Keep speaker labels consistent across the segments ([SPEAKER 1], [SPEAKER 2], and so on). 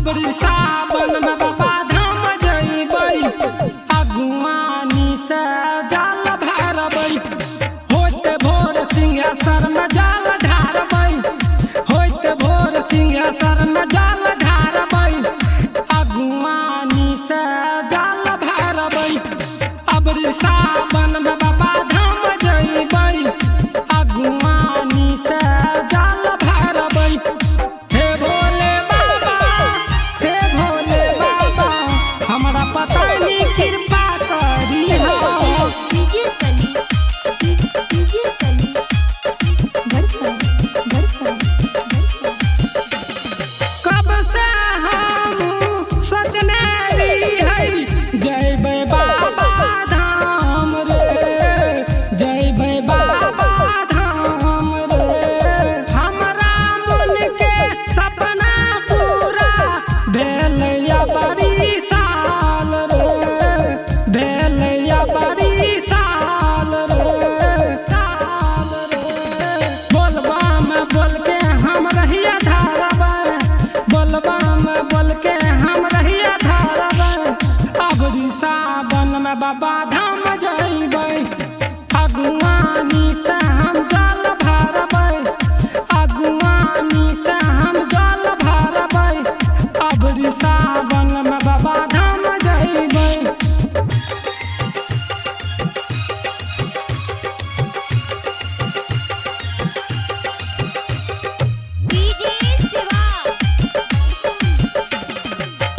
[SPEAKER 1] अबरी सावन में बाबा धाम जइबै, अगुवानी से जाल भरबै, होते भोर सिंहेश्वर में जाल ढारबै, होते भोर सिंहेश्वर में जाल ढारबै, अगुवानी से जाल भरबै। अबरी सावन में बाबा धाम जइबै, अगुवानी से जाल भरबै। हे भोले बाबा, हे भोले बाबा, हमरा पता नहीं कृपा करी हो। कब से हम सोचने रही जइबै बाबा धाम रे, जइबै बाबा धाम रे। हमरा मन के सपना पूरा भेल या बड़ी साल रे, भेल या बड़ी साल रे, साल रे। बोलबा में बोल के हम रहिया धारबै, बोलबा में बोल के हम रहिया धारबै। अबरी सावन में बाबा धाम जइबै, अगुवानी से हम जल भरबै, अगुवानी से हम जल भरबै। अबरी सावन में बाबा धाम जइबै।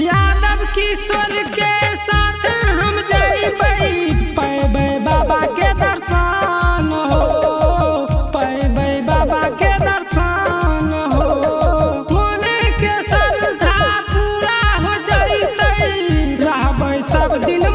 [SPEAKER 1] यादव किशोर के साथ हम जइबै, पैबै बाबा के दर्शन हो, पैबै बाबा के दर्शन हो। मन के श्रद्धा पूरा हो जइतै, रहबै सब दिन